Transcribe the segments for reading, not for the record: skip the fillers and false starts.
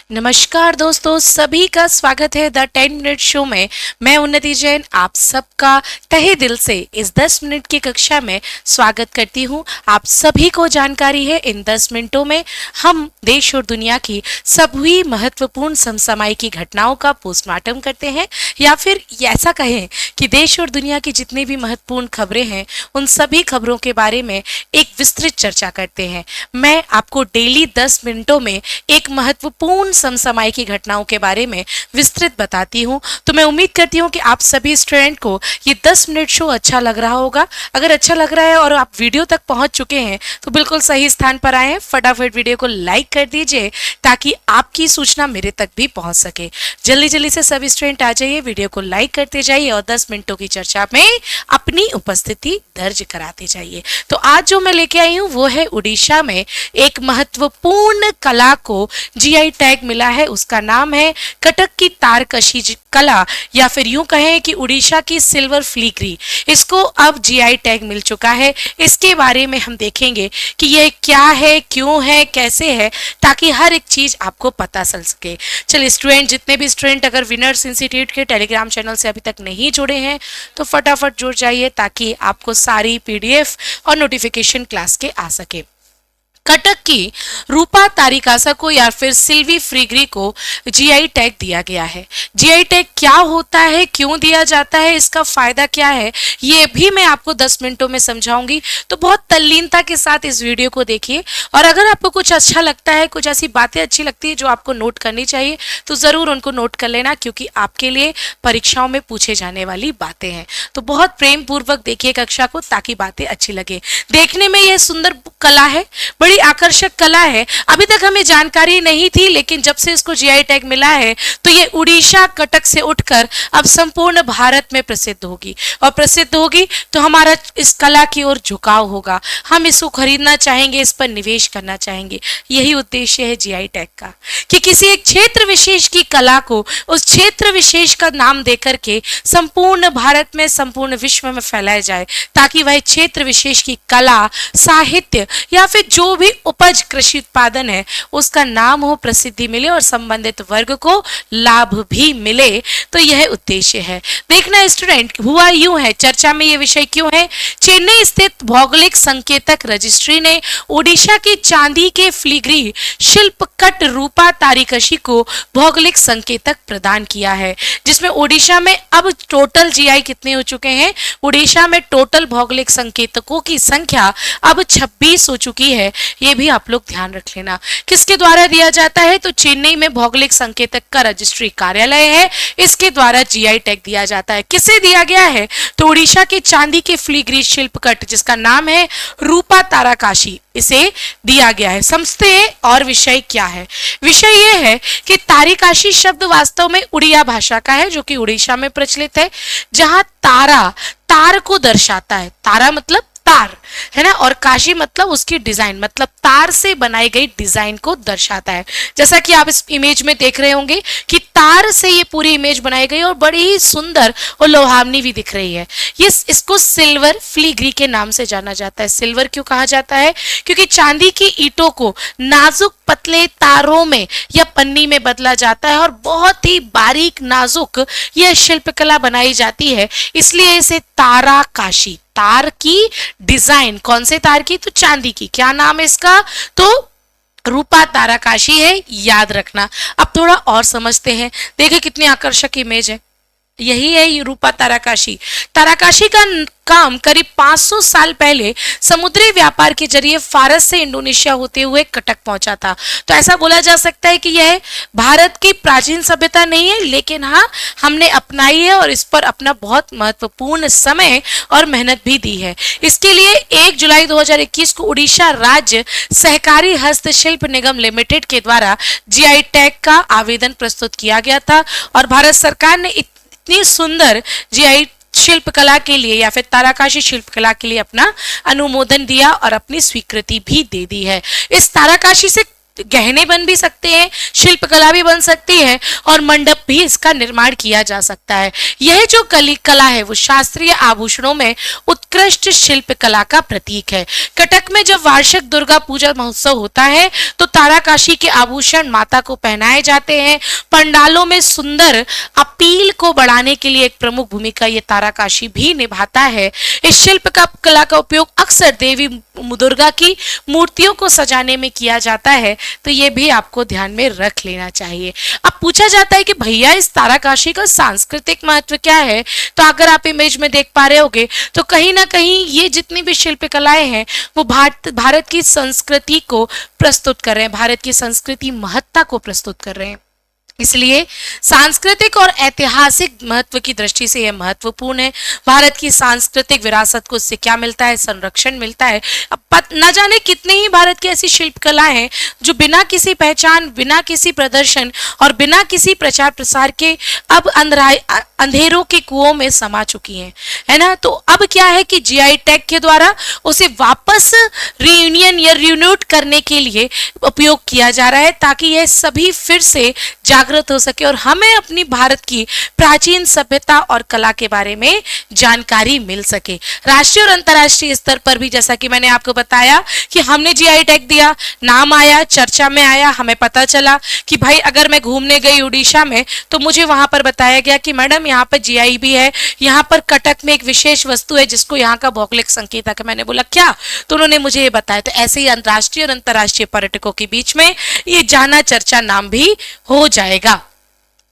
नमस्कार दोस्तों, सभी का स्वागत है द 10 मिनट शो में। मैं उन्नति जैन आप सबका तहे दिल से इस 10 मिनट की कक्षा में स्वागत करती हूं। आप सभी को जानकारी है, इन 10 मिनटों में हम देश और दुनिया की सभी महत्वपूर्ण समसामयिक घटनाओं का पोस्टमार्टम करते हैं, या फिर ऐसा कहें कि देश और दुनिया की जितनी भी महत्वपूर्ण खबरें हैं उन सभी खबरों के बारे में एक विस्तृत चर्चा करते हैं। मैं आपको डेली 10 मिनटों में एक महत्वपूर्ण समसामयिक की घटनाओं के बारे में विस्तृत बताती हूं। तो मैं उम्मीद करती हूं कि आप सभी स्टूडेंट को ये 10 मिनट शो अच्छा लग रहा होगा। अगर अच्छा लग रहा है और आप वीडियो तक पहुंच चुके हैं तो बिल्कुल सही स्थान पर आए हैं। फटाफट वीडियो को लाइक कर दीजिए ताकि आपकी सूचना मेरे तक भी पहुंच सके। जल्दी जल्दी से सभी स्टूडेंट आ जाइए, वीडियो को लाइक करते जाइए और 10 मिनटों की चर्चा में अपनी उपस्थिति दर्ज कराते जाइए। तो आज जो मैं लेके आई हूँ वो है उड़ीसा में एक महत्वपूर्ण कला को जीआई टैग मिला है। उसका नाम है कटक की तारकशी कला, या फिर यूं कहें कि उड़ीसा की सिल्वर फिलीग्री। इसको अब जीआई टैग मिल चुका है। इसके बारे में हम देखेंगे कि यह क्या है, क्यों है, कैसे है, ताकि हर एक चीज आपको पता चल सके। चलिए स्टूडेंट, जितने भी स्टूडेंट अगर विनर्स इंस्टीट्यूट के टेलीग्राम चैनल से अभी तक नहीं जुड़े हैं तो फटाफट जुड़ जाइए ताकि आपको सारी पीडीएफ और नोटिफिकेशन क्लास के आ सके। कटक की रूपा तारिकासा को या फिर सिल्वी फ्रीगरी को जीआई टैग दिया गया है। जीआई टैग क्या होता है, क्यों दिया जाता है, इसका फायदा क्या है, ये भी मैं आपको 10 मिनटों में समझाऊंगी। तो बहुत तल्लीनता के साथ इस वीडियो को देखिए, और अगर आपको कुछ अच्छा लगता है, कुछ ऐसी बातें अच्छी लगती है जो आपको नोट करनी चाहिए, तो जरूर उनको नोट कर लेना, क्योंकि आपके लिए परीक्षाओं में पूछे जाने वाली बातें हैं। तो बहुत प्रेम पूर्वक देखिए कक्षा को ताकि बातें अच्छी लगे। देखने में यह सुंदर कला है, बड़ी आकर्षक कला है। अभी तक हमें जानकारी नहीं थी, लेकिन जब से इसको जीआई टैग मिला है तो ये उड़ीसा कटक से उठकर अब संपूर्ण भारत में प्रसिद्ध होगी, और प्रसिद्ध होगी तो हमारा इस कला की ओर झुकाव होगा। हम इसको खरीदना चाहेंगे, इस पर निवेश करना चाहेंगे। यही उद्देश्य है जीआई टैग का, कि किसी एक क्षेत्र विशेष की कला को उस क्षेत्र विशेष का नाम देकर के संपूर्ण भारत में, संपूर्ण विश्व में फैलाया जाए, ताकि वह क्षेत्र विशेष की कला, साहित्य या फिर जो भी उपज कृषि उत्पादन है उसका नाम हो, प्रसिद्धि मिले और संबंधित वर्ग को लाभ भी मिले। तो यह उद्देश्य है। देखना स्टूडेंट, हुआ यूं है, चर्चा में यह विषय क्यों है। चेन्नई स्थित भौगोलिक संकेतक रजिस्ट्री ने ओडिशा की चांदी के फिलीग्री शिल्पकट रूपा तारिकशी को भौगोलिक संकेतक प्रदान किया है, जिसमें ओडिशा में अब टोटल जीआई कितने हो चुके हैं। ओडिशा में टोटल भौगोलिक संकेतकों की संख्या अब 26 हो चुकी है। ये भी आप लोग ध्यान रख लेना। किसके द्वारा दिया जाता है, तो चेन्नई में भौगोलिक संकेतक का रजिस्ट्री कार्यालय है, इसके द्वारा जीआई टैग दिया जाता है। किसे दिया गया है, तो उड़ीसा के चांदी के फिलीग्री शिल्पकट जिसका नाम है रूपा ताराकाशी, इसे दिया गया है। समझते हैं और विषय क्या है। विषय यह है कि तारिकाशी शब्द वास्तव में उड़िया भाषा का है, जो कि उड़ीसा में प्रचलित है, जहां तारा तार को दर्शाता है। तारा मतलब तार है ना, और काशी मतलब उसकी डिजाइन, मतलब तार से बनाई गई डिजाइन को दर्शाता है। जैसा कि आप इस इमेज में देख रहे होंगे कि तार से ये पूरी इमेज बनाई गई और बड़ी ही सुंदर और लोहावनी भी दिख रही है। ये इसको सिल्वर फिलीग्री के नाम से जाना जाता है। सिल्वर क्यों कहा जाता है, क्योंकि चांदी की ईंटों को नाजुक पतले तारों में या पन्नी में बदला जाता है और बहुत ही बारीक नाजुक यह शिल्पकला बनाई जाती है, इसलिए इसे ताराकाशी, तार की डिजाइन, कौन से तार की, तो चांदी की। क्या नाम है इसका, तो रूपा ताराकाशी है, याद रखना। अब थोड़ा और समझते हैं। देखिए कितनी आकर्षक इमेज है। यही है ये रूपा ताराकाशी। ताराकाशी का काम करीब 500 साल पहले समुद्री व्यापार के जरिए फारस से इंडोनेशिया होते हुए कटक पहुंचा था। तो ऐसा बोला जा सकता है कि यह भारत की प्राचीन सभ्यता नहीं है, लेकिन हाँ हमने अपनाई है और इस पर अपना बहुत महत्वपूर्ण समय और मेहनत भी दी है। इसके लिए 1 जुलाई 2021 को उड़ीसा राज्य सहकारी हस्तशिल्प निगम लिमिटेड के द्वारा जीआई टैग का आवेदन प्रस्तुत किया गया था, और भारत सरकार ने इतनी सुंदर जीआई शिल्पकला के लिए या फिर ताराकाशी शिल्पकला के लिए अपना अनुमोदन दिया और अपनी स्वीकृति भी दे दी है। इस ताराकाशी से गहने बन भी सकते हैं, शिल्पकला भी बन सकती है और मंडप भी इसका निर्माण किया जा सकता है। यह जो कला है वो शास्त्रीय आभूषणों में उत्कृष्ट शिल्पकला का प्रतीक है। कटक में जब वार्षिक दुर्गा पूजा महोत्सव होता है तो ताराकाशी के आभूषण माता को पहनाए जाते हैं। पंडालों में सुंदर अपील को बढ़ाने के लिए एक प्रमुख भूमिका ये ताराकाशी भी निभाता है। इस शिल्प का कला का उपयोग अक्सर देवी दुर्गा की मूर्तियों को सजाने में किया जाता है, तो ये भी आपको ध्यान में रख लेना चाहिए। अब पूछा जाता है कि भैया इस ताराकाशी का सांस्कृतिक महत्व क्या है, तो अगर आप इमेज में देख पा रहे होगे तो कहीं ना कहीं ये जितनी भी शिल्पकलाएं हैं वो भारत की संस्कृति को प्रस्तुत कर रहे हैं, भारत की संस्कृति महत्ता को प्रस्तुत कर रहे हैं। इसलिए सांस्कृतिक और ऐतिहासिक महत्व की दृष्टि से यह महत्वपूर्ण है। भारत की सांस्कृतिक विरासत को इससे क्या मिलता है, संरक्षण मिलता है। अब न जाने कितने ही भारत की ऐसी शिल्पकलाएं हैं जो बिना किसी पहचान, बिना किसी प्रदर्शन और बिना किसी प्रचार प्रसार के अब अंधेरों के कुओं में समा चुकी हैं, है ना। तो अब क्या है कि जीआई टैग के द्वारा उसे वापस रियूनियन या रिन्यूट करने के लिए उपयोग किया जा रहा है, ताकि यह सभी फिर से जागृत हो सके और हमें अपनी भारत की प्राचीन सभ्यता और कला के बारे में जानकारी मिल सके। राष्ट्रीय और अंतर्राष्ट्रीय स्तर पर भी जैसा कि मैंने आपको बताया कि हमने जीआई टैग दिया, नाम आया, चर्चा में आया, हमें पता चला कि भाई अगर मैं घूमने गई उड़ीसा में तो मुझे वहां पर बताया गया कि मैडम यहाँ पर जीआई भी है, यहाँ पर कटक में एक विशेष वस्तु है जिसको यहाँ का भौगोलिक संकेतक है। मैंने बोला क्या, तो उन्होंने मुझे ये बताया। तो ऐसे ही राष्ट्रीय और अंतर्राष्ट्रीय पर्यटकों के बीच में ये जाना चर्चा नाम भी हो जाएगा।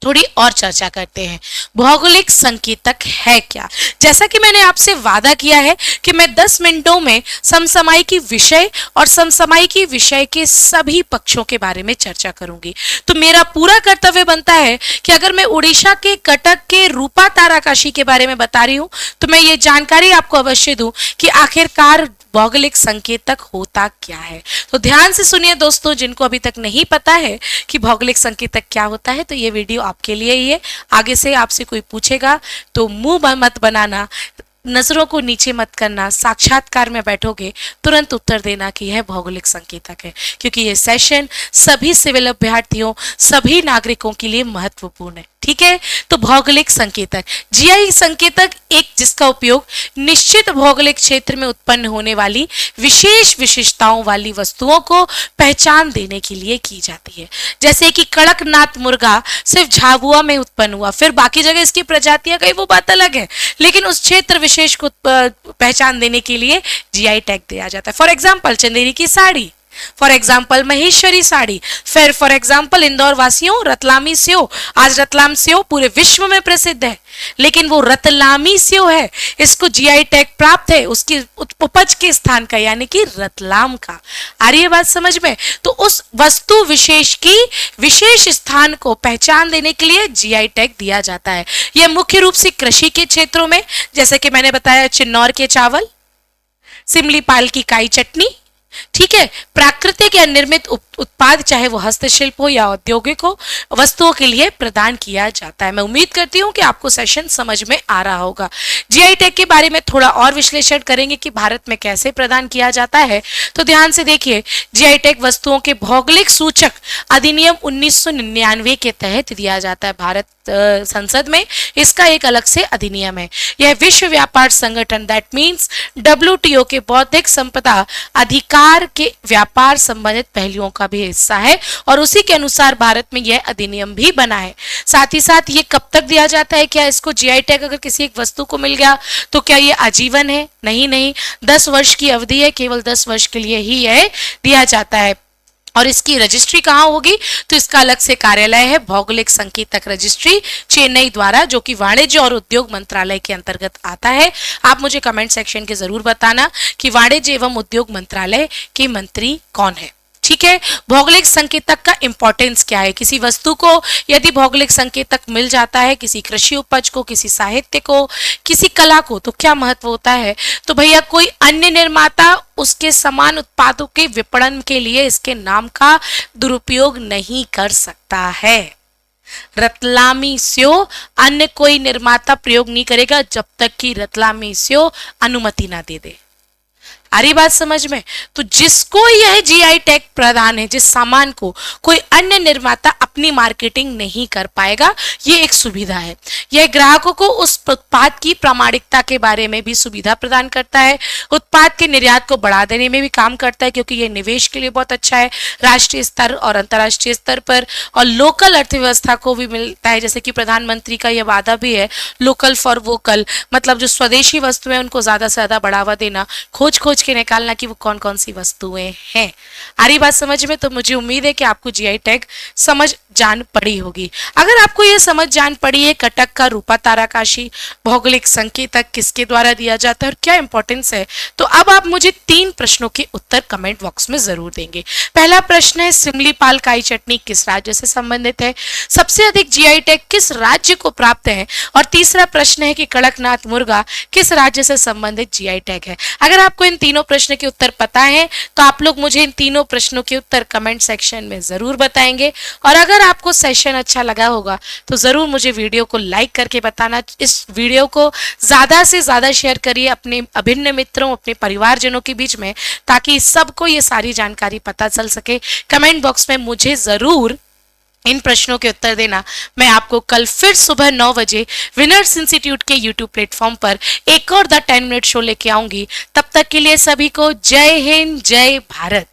थोड़ी और चर्चा करते हैं, भौगोलिक संकेतक है क्या। जैसा कि मैंने आपसे वादा किया है कि मैं 10 मिनटों में समसामयिकी विषय और समसामयिकी विषय के सभी पक्षों के बारे में चर्चा करूंगी। तो मेरा पूरा कर्तव्य बनता है कि अगर मैं उड़ीसा के कटक के रूपा ताराकाशी के बारे में बता रही हूं तो मैं ये जानकारी आपको अवश्य दूं कि आखिरकार भौगोलिक संकेतक होता क्या है। तो ध्यान से सुनिए दोस्तों, जिनको अभी तक नहीं पता है कि भौगोलिक संकेतक क्या होता है तो ये वीडियो आपके लिए ही है। आगे से आपसे कोई पूछेगा तो मुंह मत बनाना, नजरों को नीचे मत करना, साक्षात्कार में बैठोगे तुरंत उत्तर देना कि यह भौगोलिक संकेतक है, क्योंकि ये सेशन सभी सिविल अभ्यर्थियों, सभी नागरिकों के लिए महत्वपूर्ण है। ठीक है, तो भौगोलिक संकेतक, जीआई संकेतक एक जिसका उपयोग निश्चित भौगोलिक क्षेत्र में उत्पन्न होने वाली विशेष विशेषताओं वाली वस्तुओं को पहचान देने के लिए की जाती है। जैसे कि कड़कनाथ मुर्गा सिर्फ झाबुआ में उत्पन्न हुआ, फिर बाकी जगह इसकी प्रजातियां गई वो बात अलग है, लेकिन उस क्षेत्र विशेष को पहचान देने के लिए जीआई टैग दिया जाता है। फॉर एग्जाम्पल चंदेरी की साड़ी, फॉर एग्जाम्पल महेश्वरी साड़ी, फिर फॉर एग्जाम्पल इंदौर वासियों रतलामी सेव। आज रतलाम सेव पूरे विश्व में प्रसिद्ध है, लेकिन वो रतलामी सेव है, इसको जीआई टैग प्राप्त है उसकी उपज के स्थान का, यानी कि रतलाम का। आ रही है बात समझ में। तो उस वस्तु विशेष की विशेष स्थान को पहचान देने के लिए जीआई टैग दिया जाता है। यह मुख्य रूप से कृषि के क्षेत्रों में, जैसे कि मैंने बताया चिन्नौर के चावल, सिमलीपाल की काई चटनी, ठीक है, प्राकृतिक या निर्मित उत्पाद चाहे वो हस्तशिल्प हो या औद्योगिक हो, वस्तुओं के लिए प्रदान किया जाता है। मैं उम्मीद करती हूँ कि आपको सेशन समझ में आ रहा होगा। जीआई टैग के बारे में थोड़ा और विश्लेषण करेंगे कि भारत में कैसे प्रदान किया जाता है। तो ध्यान से देखिए, जीआई टैग वस्तुओं के भौगोलिक सूचक अधिनियम 1999 के तहत दिया जाता है। भारत संसद में इसका एक अलग से अधिनियम है। यह विश्व व्यापार संगठन दैट मीन्स WTO के बौद्धिक संपदा अधिकार के व्यापार संबंधित पहलुओं का भी हिस्सा है और उसी के अनुसार भारत में यह अधिनियम भी बना है। साथ ही साथ ये कब तक दिया जाता है, क्या इसको जीआई टैग अगर किसी एक वस्तु को मिल गया तो क्या ये आजीवन है? नहीं, 10 वर्ष की अवधि है, केवल 10 वर्ष के लिए ही यह दिया जाता है। और इसकी रजिस्ट्री कहाँ होगी, तो इसका अलग से कार्यालय है भौगोलिक संकेतक रजिस्ट्री चेन्नई द्वारा, जो कि वाणिज्य और उद्योग मंत्रालय के अंतर्गत आता है। आप मुझे कमेंट सेक्शन के जरूर बताना कि वाणिज्य एवं उद्योग मंत्रालय के मंत्री कौन है। ठीक है, भौगोलिक संकेतक का इंपॉर्टेंस क्या है। किसी वस्तु को यदि भौगोलिक संकेतक मिल जाता है, किसी कृषि उपज को, किसी साहित्य को, किसी कला को, तो क्या महत्व होता है। तो भैया कोई अन्य निर्माता उसके समान उत्पादों के विपणन के लिए इसके नाम का दुरुपयोग नहीं कर सकता है। रतलामी सेव अन्य कोई निर्माता प्रयोग नहीं करेगा जब तक कि रतलामी सेव अनुमति ना दे दे। आ रही बात समझ में? तो जिसको यह जीआई टैग प्रदान है, जिस सामान को कोई अन्य निर्माता अपनी मार्केटिंग नहीं कर पाएगा, ये एक सुविधा है। यह ग्राहकों को उस उत्पाद की प्रामाणिकता के बारे में भी सुविधा प्रदान करता है, उत्पाद के निर्यात को बढ़ा देने में भी काम करता है, क्योंकि यह निवेश के लिए बहुत अच्छा है राष्ट्रीय स्तर और अंतर्राष्ट्रीय स्तर पर, और लोकल अर्थव्यवस्था को भी मिलता है। जैसे कि प्रधानमंत्री का यह वादा भी है, लोकल फॉर वोकल, मतलब जो स्वदेशी वस्तुएं उनको ज्यादा से ज्यादा बढ़ावा देना, खोज खोज के निकालना कि वो कौन कौन सी वस्तुएं हैं। आ रही बात समझ में? तो मुझे उम्मीद है कि आपको जीआई टैग समझ जान पड़ी होगी। अगर आपको यह समझ जान पड़ी है कटक का रूपा ताराकाशी भौगोलिक संकेतक किसके द्वारा दिया जाता है और क्या इंपॉर्टेंस है, तो अब आप मुझे 3 प्रश्नों के उत्तर कमेंट बॉक्स में जरूर देंगे। पहला प्रश्न है, सिमलीपाल काई चटनी किस राज्य से संबंधित है? सबसे अधिक जीआई टैग किस राज्य को प्राप्त है? और तीसरा प्रश्न है कि कड़कनाथ मुर्गा किस राज्य से संबंधित जीआई टैग है? अगर आपको इन तीनों प्रश्न के उत्तर पता है तो आप लोग मुझे इन तीनों प्रश्नों के उत्तर कमेंट सेक्शन में जरूर बताएंगे। और अगर आपको सेशन अच्छा लगा होगा तो जरूर मुझे वीडियो को लाइक करके बताना। इस वीडियो को ज्यादा से ज्यादा शेयर करिए अपने अभिन्न मित्रों, अपने परिवारजनों के बीच में, ताकि सबको ये सारी जानकारी पता चल सके। कमेंट बॉक्स में मुझे जरूर इन प्रश्नों के उत्तर देना। मैं आपको कल फिर सुबह 9 बजे विनर्स इंस्टीट्यूट के यूट्यूब प्लेटफॉर्म पर एक और द 10 मिनट शो लेके आऊंगी। तब तक के लिए सभी को जय हिंद, जय भारत।